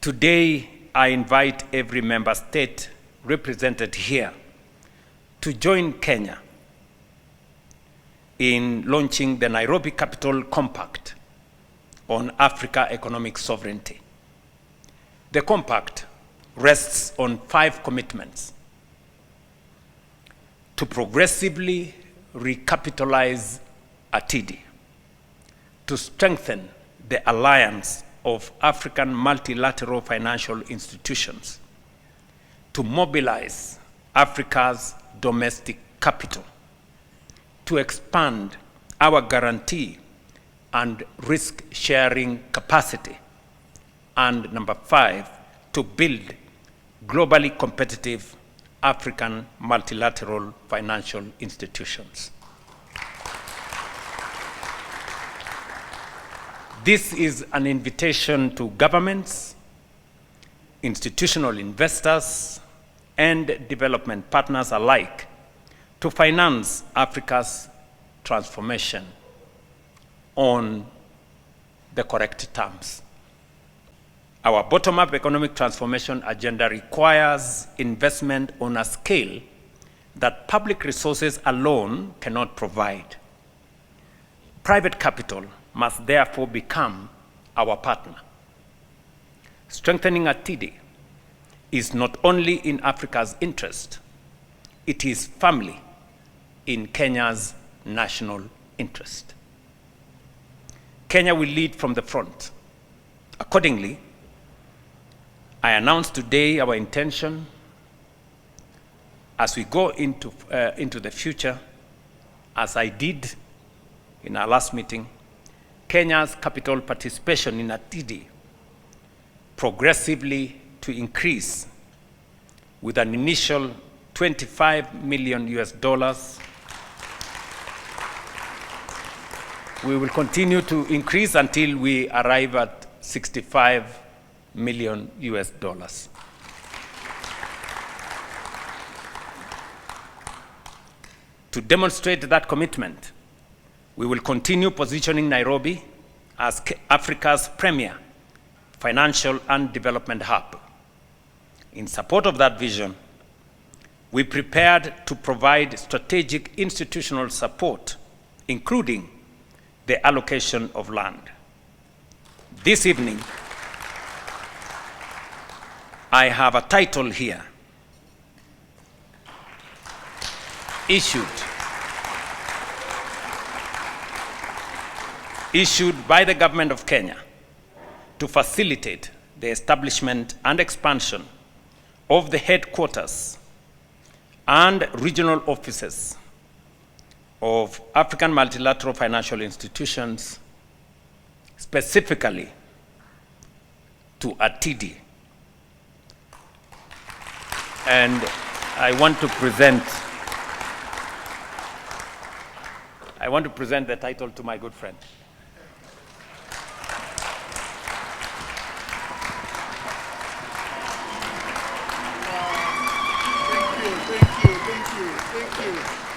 Today, I invite every member state represented here to join Kenya in launching the Nairobi Capital Compact on Africa Economic Sovereignty. The compact rests on 5 commitments: to progressively recapitalize ATIDI, to strengthen the alliance of African multilateral financial institutions, to mobilize Africa's domestic capital, to expand our guarantee and risk-sharing capacity, and number 5, to build globally competitive African multilateral financial institutions. This is an invitation to governments, institutional investors, and development partners alike to finance Africa's transformation on the correct terms. Our bottom-up economic transformation agenda requires investment on a scale that public resources alone cannot provide. Private capital must therefore become our partner. Strengthening ATIDI is not only in Africa's interest, it is firmly in Kenya's national interest. Kenya will lead from the front. Accordingly, I announce today our intention as we go into the future, as I did in our last meeting, Kenya's capital participation in ATIDI progressively to increase with an initial $25 million. We will continue to increase until we arrive at $65 million. To demonstrate that commitment, we will continue positioning Nairobi as Africa's premier financial and development hub. In support of that vision, we prepared to provide strategic institutional support, including the allocation of land. This evening, I have a title here, issued by the government of Kenya to facilitate the establishment and expansion of the headquarters and regional offices of African multilateral financial institutions, specifically to ATIDI. And I want to present the title to my good friend.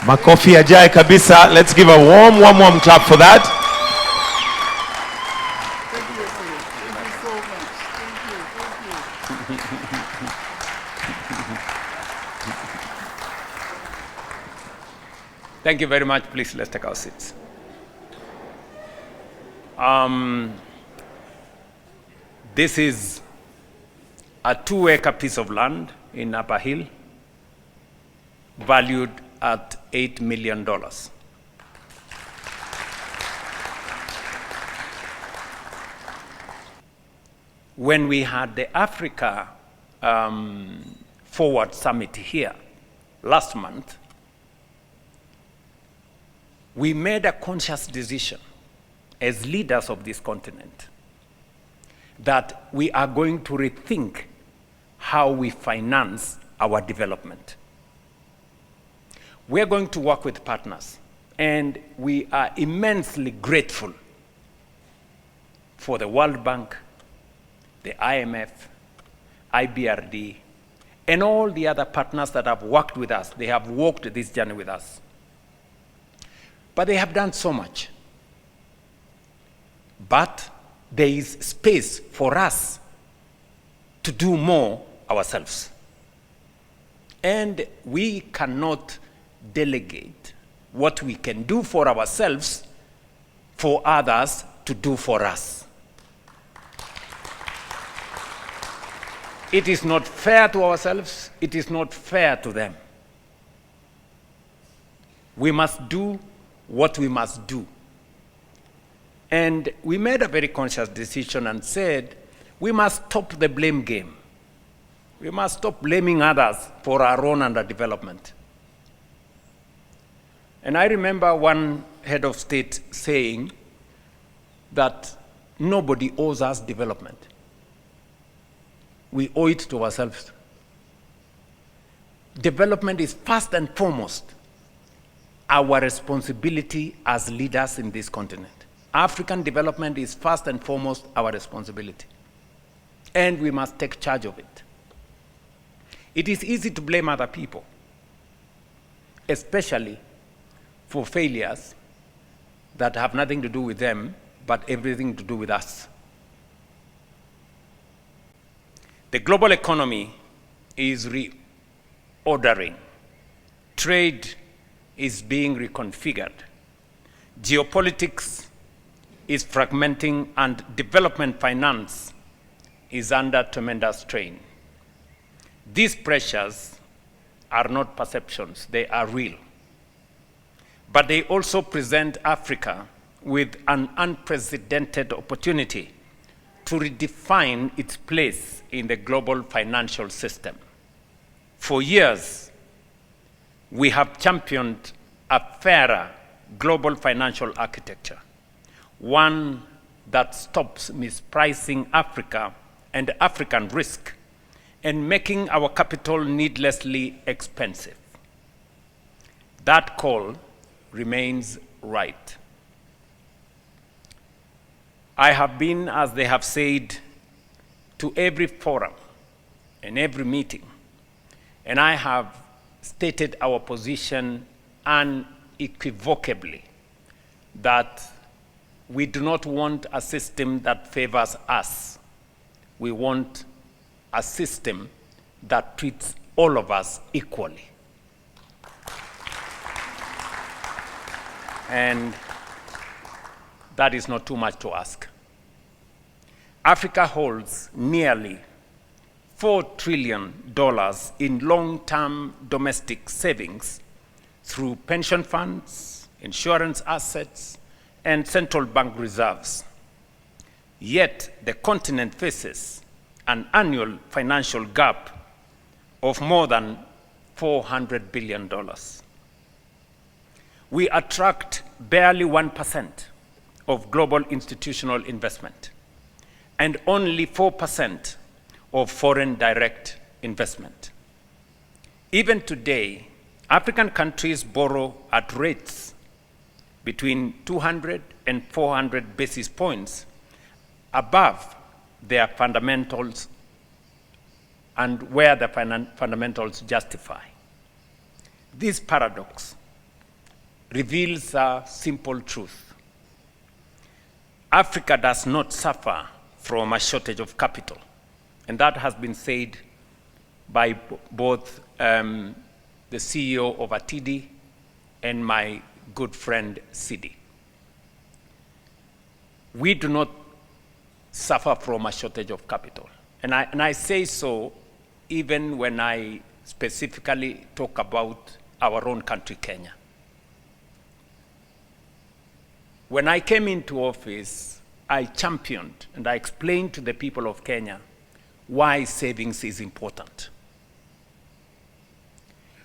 Makofi ajaye kabisa. Let's give a warm clap for that. Thank you so much. Thank you. Thank you very much. Please, let's take our seats. This is a 2-acre piece of land in Upper Hill, valued at $8 million. When we had the Africa Forward Summit here last month, we made a conscious decision as leaders of this continent that we are going to rethink how we finance our development. We're going to work with partners, and we are immensely grateful for the World Bank, the IMF, IBRD, and all the other partners that have worked with us. They have walked this journey with us. But they have done so much. But there is space for us to do more ourselves. And we cannot delegate what we can do for ourselves for others to do for us. It is not fair to ourselves, it is not fair to them. We must do what we must do. And we made a very conscious decision and said, we must stop the blame game. We must stop blaming others for our own underdevelopment. And I remember one head of state saying that nobody owes us development. We owe it to ourselves. Development is first and foremost our responsibility as leaders in this continent. African development is first and foremost our responsibility. And we must take charge of it. It is easy to blame other people, especially for failures that have nothing to do with them, but everything to do with us. The global economy is reordering. Trade is being reconfigured. Geopolitics is fragmenting, and development finance is under tremendous strain. These pressures are not perceptions, they are real. But they also present Africa with an unprecedented opportunity to redefine its place in the global financial system. For years, we have championed a fairer global financial architecture, one that stops mispricing Africa and African risk and making our capital needlessly expensive. That call remains right. I have been, as they have said, to every forum and every meeting, and I have stated our position unequivocally that we do not want a system that favors us. We want a system that treats all of us equally. And that is not too much to ask. Africa holds nearly $4 trillion in long-term domestic savings through pension funds, insurance assets, and central bank reserves. Yet the continent faces an annual financial gap of more than $400 billion. We attract barely 1% of global institutional investment and only 4% of foreign direct investment. Even today, African countries borrow at rates between 200 and 400 basis points above their fundamentals and where the fundamentals justify. This paradox reveals a simple truth. Africa does not suffer from a shortage of capital, and that has been said by both the CEO of ATIDI and my good friend Sidi. We do not suffer from a shortage of capital. And I say so even when I specifically talk about our own country, Kenya. When I came into office, I championed and I explained to the people of Kenya why savings is important.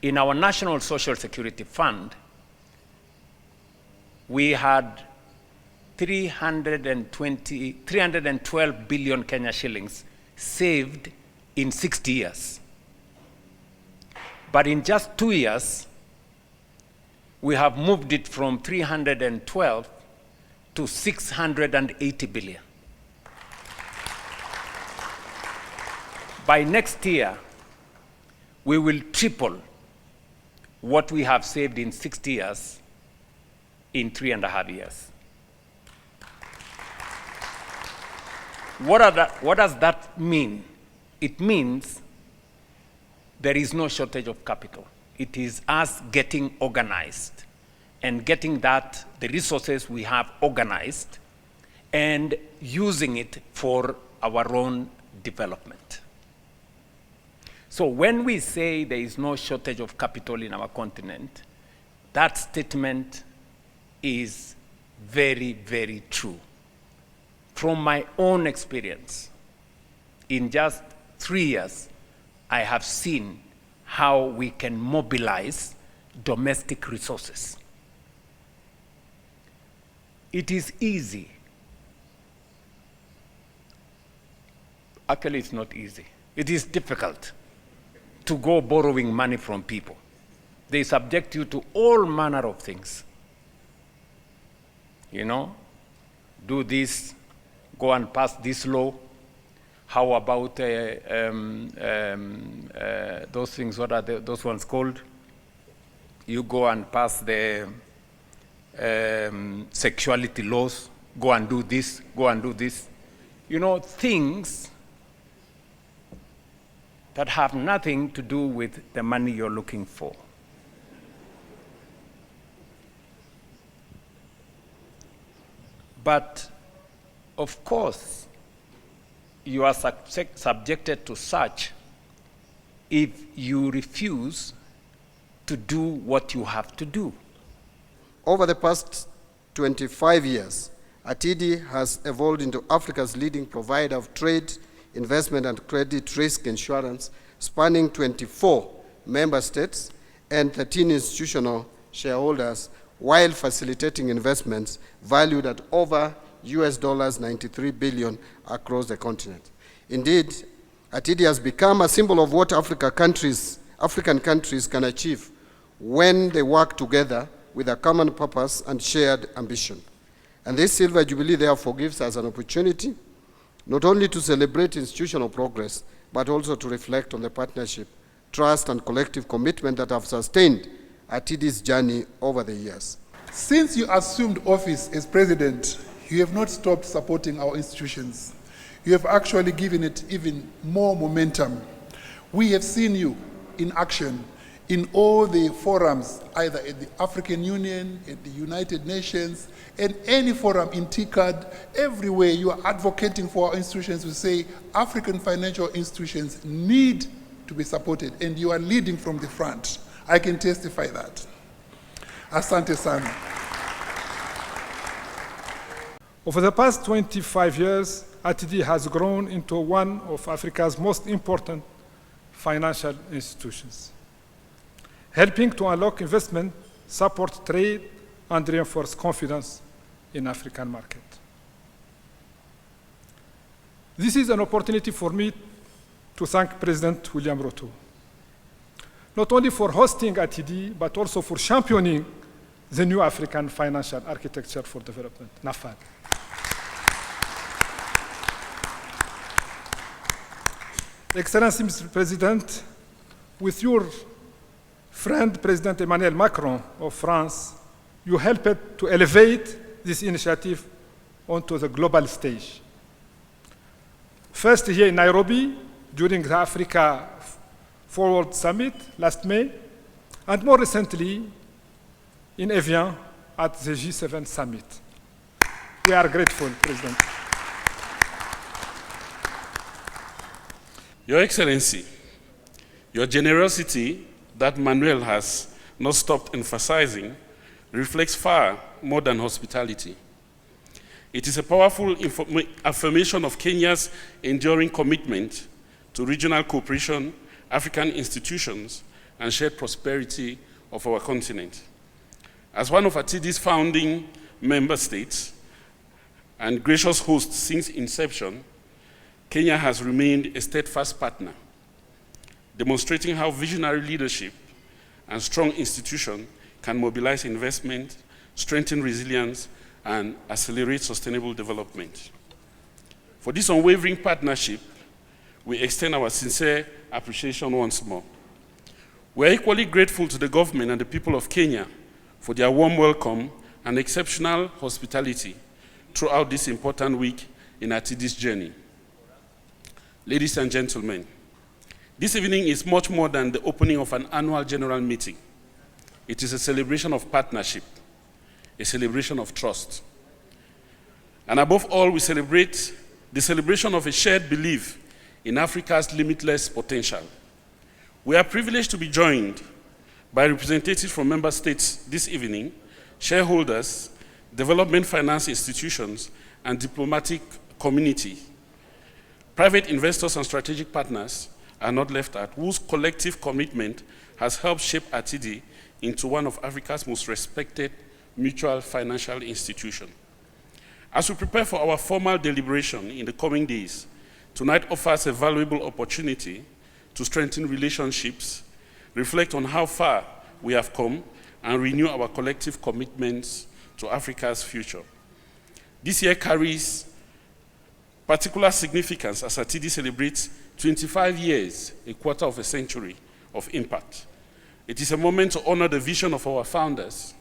In our National Social Security Fund, we had 312 billion Kenya shillings saved in 60 years. But in just 2 years, we have moved it from 312 to 680 billion. By next year, we will triple what we have saved in 60 years in 3.5 years. What does that mean it means there is no shortage of capital. It is us getting organized and getting the resources we have organized and using it for our own development. So when we say there is no shortage of capital in our continent, that statement is very, very true. From my own experience, in just 3 years, I have seen how we can mobilize domestic resources. It is easy. Actually, it's not easy. It is difficult to go borrowing money from people. They subject you to all manner of things. You know, do this, go and pass this law. How about those things, what are those ones called? You go and pass the sexuality laws, go and do this, go and do this. You know, things that have nothing to do with the money you're looking for. But, of course, you are subjected to such if you refuse to do what you have to do. Over the past 25 years, ATIDI has evolved into Africa's leading provider of trade, investment, and credit risk insurance, spanning 24 member states and 13 institutional shareholders, while facilitating investments valued at over $93 billion across the continent. Indeed, ATIDI has become a symbol of what African countries can achieve when they work together with a common purpose and shared ambition. And this Silver Jubilee therefore gives us an opportunity not only to celebrate institutional progress, but also to reflect on the partnership, trust, and collective commitment that have sustained ATIDI's journey over the years. Since you assumed office as president, you have not stopped supporting our institutions. You have actually given it even more momentum. We have seen you in action in all the forums, either at the African Union, at the United Nations, and any forum in TICAD, everywhere you are advocating for our institutions. We say African financial institutions need to be supported, and you are leading from the front. I can testify that. Asante sana. Over the past 25 years, ATIDI has grown into one of Africa's most important financial institutions, helping to unlock investment, support trade, and reinforce confidence in African market. This is an opportunity for me to thank President William Ruto, not only for hosting ATIDI, but also for championing the new African Financial Architecture for Development, NAFAD. Excellency, Mr. President, with your friend, President Emmanuel Macron of France, you helped to elevate this initiative onto the global stage. First here in Nairobi, during the Africa Forward Summit last May, and more recently in Evian at the G7 Summit. We are grateful, President. Your Excellency, your generosity that Manuel has not stopped emphasizing reflects far more than hospitality. It is a powerful affirmation of Kenya's enduring commitment to regional cooperation, African institutions, and shared prosperity of our continent. As one of ATIDI's founding member states and gracious host since inception, Kenya has remained a steadfast partner, demonstrating how visionary leadership and strong institutions can mobilize investment, strengthen resilience, and accelerate sustainable development. For this unwavering partnership, we extend our sincere appreciation once more. We are equally grateful to the government and the people of Kenya for their warm welcome and exceptional hospitality throughout this important week in ATIDI's journey. Ladies and gentlemen, this evening is much more than the opening of an annual general meeting. It is a celebration of partnership, a celebration of trust. And above all, we celebrate the celebration of a shared belief in Africa's limitless potential. We are privileged to be joined by representatives from member states this evening, shareholders, development finance institutions, and diplomatic community. Private investors and strategic partners are not left out, whose collective commitment has helped shape RTD into one of Africa's most respected mutual financial institutions. As we prepare for our formal deliberation in the coming days, tonight offers a valuable opportunity to strengthen relationships, reflect on how far we have come, and renew our collective commitments to Africa's future. This year carries particular significance as RTD celebrates 25 years, a quarter of a century of impact. It is a moment to honor the vision of our founders,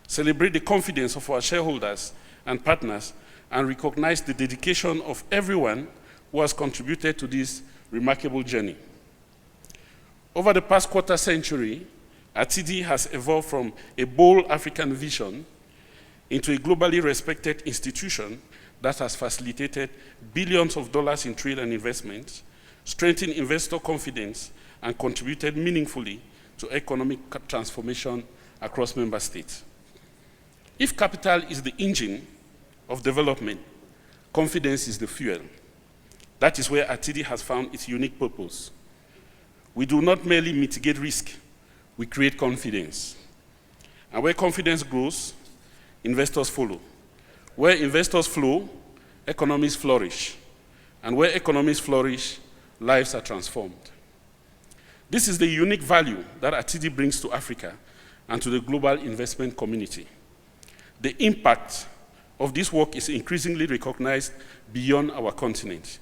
celebrate the confidence of our shareholders and partners, and recognize the dedication of everyone who has contributed to this remarkable journey. Over the past quarter century, RTD has evolved from a bold African vision into a globally respected institution that has facilitated billions of dollars in trade and investment, strengthened investor confidence, and contributed meaningfully to economic transformation across member states. If capital is the engine of development, confidence is the fuel. That is where RTD has found its unique purpose. We do not merely mitigate risk, we create confidence. And where confidence grows, investors follow. Where investors flow, economies flourish. And where economies flourish, lives are transformed. This is the unique value that RTD brings to Africa and to the global investment community. The impact of this work is increasingly recognized beyond our continent.